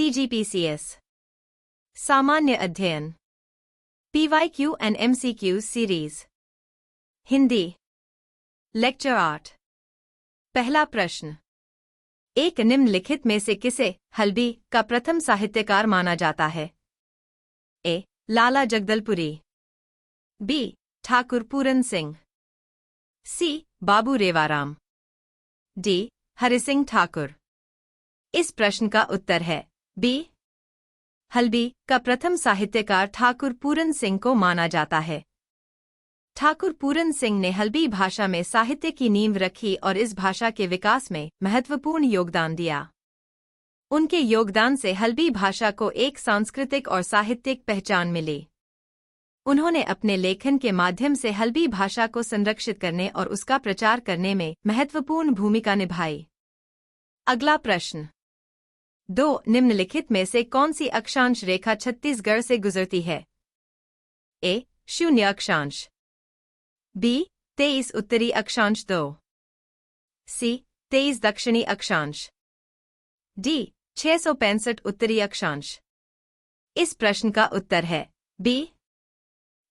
CGPCS सामान्य अध्ययन PYQ and MCQ series Hindi lecture 8 पहला प्रश्न एक निम्नलिखित में से किसे हल्बी का प्रथम साहित्यकार माना जाता है? ए. लाला जगदलपुरी, बी. ठाकुर पूरन सिंह, सी. बाबू रेवाराम, डी. हरिसिंह ठाकुर। इस प्रश्न का उत्तर है बी. हल्बी का प्रथम साहित्यकार ठाकुर पूरन सिंह को माना जाता है। ठाकुर पूरन सिंह ने हल्बी भाषा में साहित्य की नींव रखी और इस भाषा के विकास में महत्वपूर्ण योगदान दिया। उनके योगदान से हल्बी भाषा को एक सांस्कृतिक और साहित्यिक पहचान मिली। उन्होंने अपने लेखन के माध्यम से हल्बी भाषा को संरक्षित करने और उसका प्रचार करने में महत्वपूर्ण भूमिका निभाई। अगला प्रश्न 2 निम्नलिखित में से कौन सी अक्षांश रेखा छत्तीसगढ़ से गुजरती है? ए. 0 अक्षांश, बी. 23 उत्तरी अक्षांश 2, सी. 23 दक्षिणी अक्षांश, डी. 665 उत्तरी अक्षांश। इस प्रश्न का उत्तर है बी.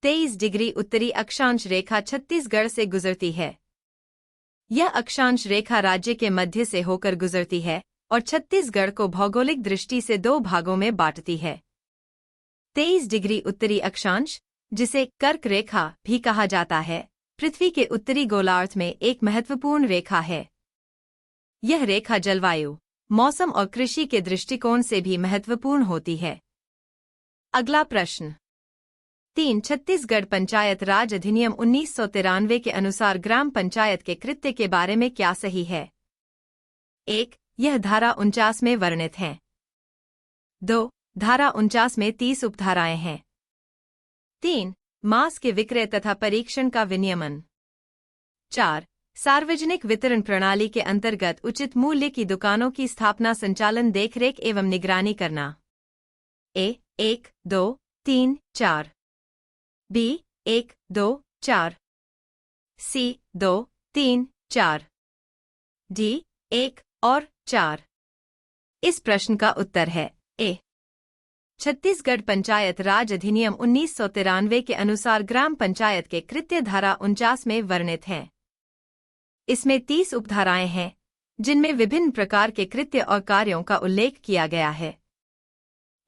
23 डिग्री उत्तरी अक्षांश रेखा छत्तीसगढ़ से गुजरती है। यह अक्षांश रेखा राज्य के मध्य से होकर गुजरती है और छत्तीसगढ़ को भौगोलिक दृष्टि से 2 भागों में बांटती है। 23 डिग्री उत्तरी अक्षांश, जिसे कर्क रेखा भी कहा जाता है, पृथ्वी के उत्तरी गोलार्ध में एक महत्वपूर्ण रेखा है। यह रेखा जलवायु, मौसम और कृषि के दृष्टिकोण से भी महत्वपूर्ण होती है। अगला प्रश्न 3 छत्तीसगढ़ पंचायत राज अधिनियम 1993 के अनुसार ग्राम पंचायत के कृत्य के बारे में क्या सही है? 1. यह धारा 49 में वर्णित है। 2. धारा 49 में 30 उपधाराएं हैं। 3. मांस के विक्रय तथा परीक्षण का विनियमन। 4. सार्वजनिक वितरण प्रणाली के अंतर्गत उचित मूल्य की दुकानों की स्थापना, संचालन, देखरेख एवं निगरानी करना। ए. 1, 2, 3, 4, बी. 1, 2, 4, सी. 2, 3, 4, डी. 1 और 4। इस प्रश्न का उत्तर है ए. छत्तीसगढ़ पंचायत राज अधिनियम 1993 के अनुसार ग्राम पंचायत के कृत्य धारा 49 में वर्णित हैं। इसमें 30 उपधाराएं हैं, जिनमें विभिन्न प्रकार के कृत्य और कार्यों का उल्लेख किया गया है।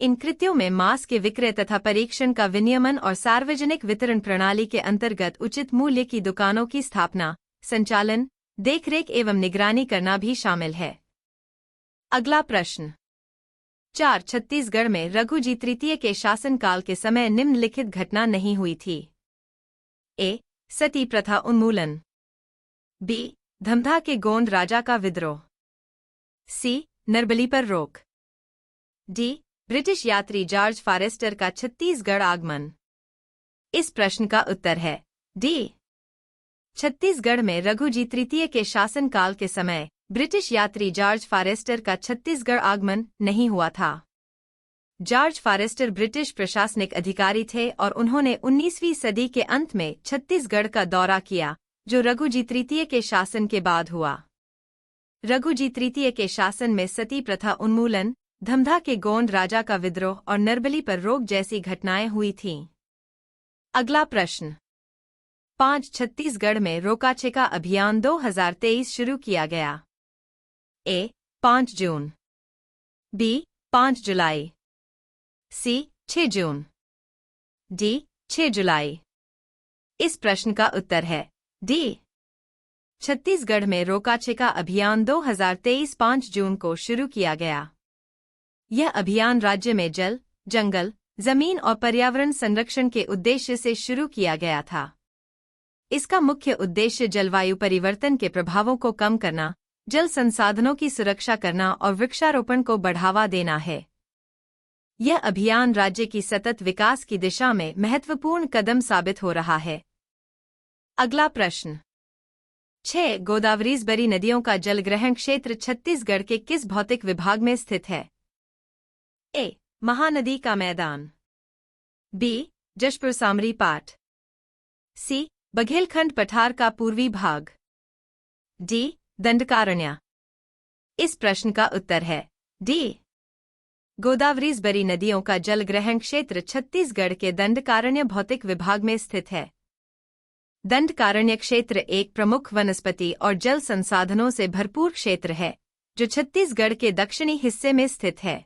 इन कृत्यों में मांस के विक्रय तथा परीक्षण का विनियमन और सार्वजनिक वितरण प्रणाली के अंतर्गत उचित मूल्य की दुकानों की स्थापना, संचालन, देखरेख एवं निगरानी करना भी शामिल है। अगला प्रश्न 4 छत्तीसगढ़ में रघुजी तृतीय के शासनकाल के समय निम्नलिखित घटना नहीं हुई थी। ए. सती प्रथा उन्मूलन, बी. धमधा के गोंद राजा का विद्रोह, सी. नरबली पर रोक, डी. ब्रिटिश यात्री जॉर्ज फॉरेस्टर का छत्तीसगढ़ आगमन। इस प्रश्न का उत्तर है डी. छत्तीसगढ़ में रघुजी तृतीय के शासनकाल के समय ब्रिटिश यात्री जॉर्ज फॉरेस्टर का छत्तीसगढ़ आगमन नहीं हुआ था। जॉर्ज फॉरेस्टर ब्रिटिश प्रशासनिक अधिकारी थे और उन्होंने 19वीं सदी के अंत में छत्तीसगढ़ का दौरा किया, जो रघुजी तृतीय के शासन के बाद हुआ। रघुजी तृतीय के शासन में सती प्रथा उन्मूलन, धमधा के गोंड राजा का विद्रोह और नरबली पर रोक जैसी घटनाएं हुई थीं। अगला प्रश्न 5 छत्तीसगढ़ में रोका छेका अभियान 2023 शुरू किया गया। ए. 5 जून, बी. 5 जुलाई, सी. 6 जून, डी. 6 जुलाई। इस प्रश्न का उत्तर है डी. छत्तीसगढ़ में रोका छेका अभियान 2023 5 जून को शुरू किया गया। यह अभियान राज्य में जल, जंगल, जमीन और पर्यावरण संरक्षण के उद्देश्य से शुरू किया गया था। इसका मुख्य उद्देश्य जलवायु परिवर्तन के प्रभावों को कम करना, जल संसाधनों की सुरक्षा करना और वृक्षारोपण को बढ़ावा देना है। यह अभियान राज्य की सतत विकास की दिशा में महत्वपूर्ण कदम साबित हो रहा है। अगला प्रश्न 6 गोदावरीसबरी नदियों का जलग्रहण क्षेत्र छत्तीसगढ़ के किस भौतिक विभाग में स्थित है? ए. महानदी का मैदान, बी. जशपुर सामरी पाट, सी. बघेलखंड पठार का पूर्वी भाग, डी. दंडकारण्य। इस प्रश्न का उत्तर है डी. गोदावरीसबरी नदियों का जलग्रहण क्षेत्र छत्तीसगढ़ के दंडकारण्य भौतिक विभाग में स्थित है। दंडकारण्य क्षेत्र एक प्रमुख वनस्पति और जल संसाधनों से भरपूर क्षेत्र है, जो छत्तीसगढ़ के दक्षिणी हिस्से में स्थित है।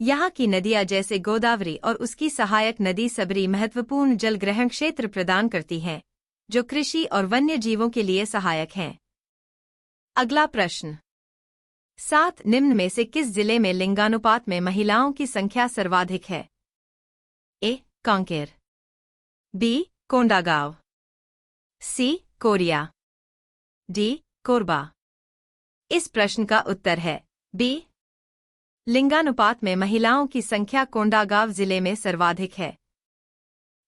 यहाँ की नदियाँ जैसे गोदावरी और उसकी सहायक नदी सबरी महत्वपूर्ण जलग्रहण क्षेत्र प्रदान करती हैं, जो कृषि और वन्य जीवों के लिए सहायक हैं। अगला प्रश्न, 7 निम्न में से किस जिले में लिंगानुपात में महिलाओं की संख्या सर्वाधिक है? A. Kanker, B. Kondagaon, C. Koriya, D. Korba. इस प्रश्न का उत्तर है बी। लिंगानुपात में महिलाओं की संख्या कोंडागांव जिले में सर्वाधिक है।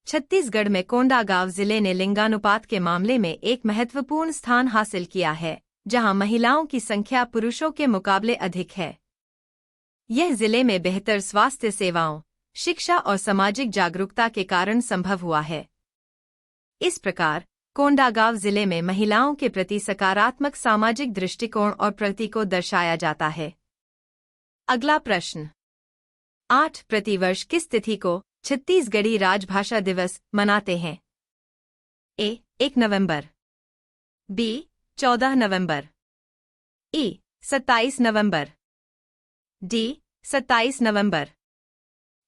छत्तीसगढ़ में कोंडागांव जिले ने लिंगानुपात के मामले में एक महत्वपूर्ण स्थान हासिल किया है, जहां महिलाओं की संख्या पुरुषों के मुकाबले अधिक है। यह जिले में बेहतर स्वास्थ्य सेवाओं, शिक्षा और सामाजिक जागरूकता के कारण संभव हुआ है। इस प्रकार कोंडागांव जिले में महिलाओं के प्रति सकारात्मक सामाजिक दृष्टिकोण और प्रगति को दर्शाया जाता है। अगला प्रश्न, 8 प्रतिवर्ष किस तिथि को छत्तीसगढ़ी राजभाषा दिवस मनाते हैं? ए. 1 नवंबर, बी. 14 नवंबर, ई. 27 नवंबर, डी. 27 नवंबर।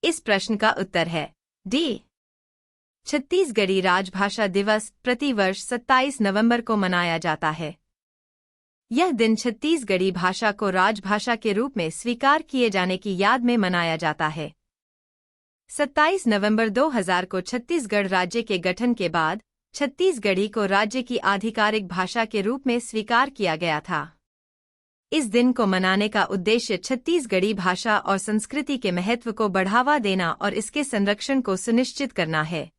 इस प्रश्न का उत्तर है डी। छत्तीसगढ़ी राजभाषा दिवस प्रतिवर्ष 27 नवंबर को मनाया जाता है। यह दिन छत्तीसगढ़ी भाषा को राजभाषा के रूप में स्वीकार किए जाने की याद में मनाया जाता है। 27 नवंबर 2000 को छत्तीसगढ़ राज्य के गठन के बाद छत्तीसगढ़ी को राज्य की आधिकारिक भाषा के रूप में स्वीकार किया गया था। इस दिन को मनाने का उद्देश्य छत्तीसगढ़ी भाषा और संस्कृति के महत्व को बढ़ावा देना और इसके संरक्षण को सुनिश्चित करना है।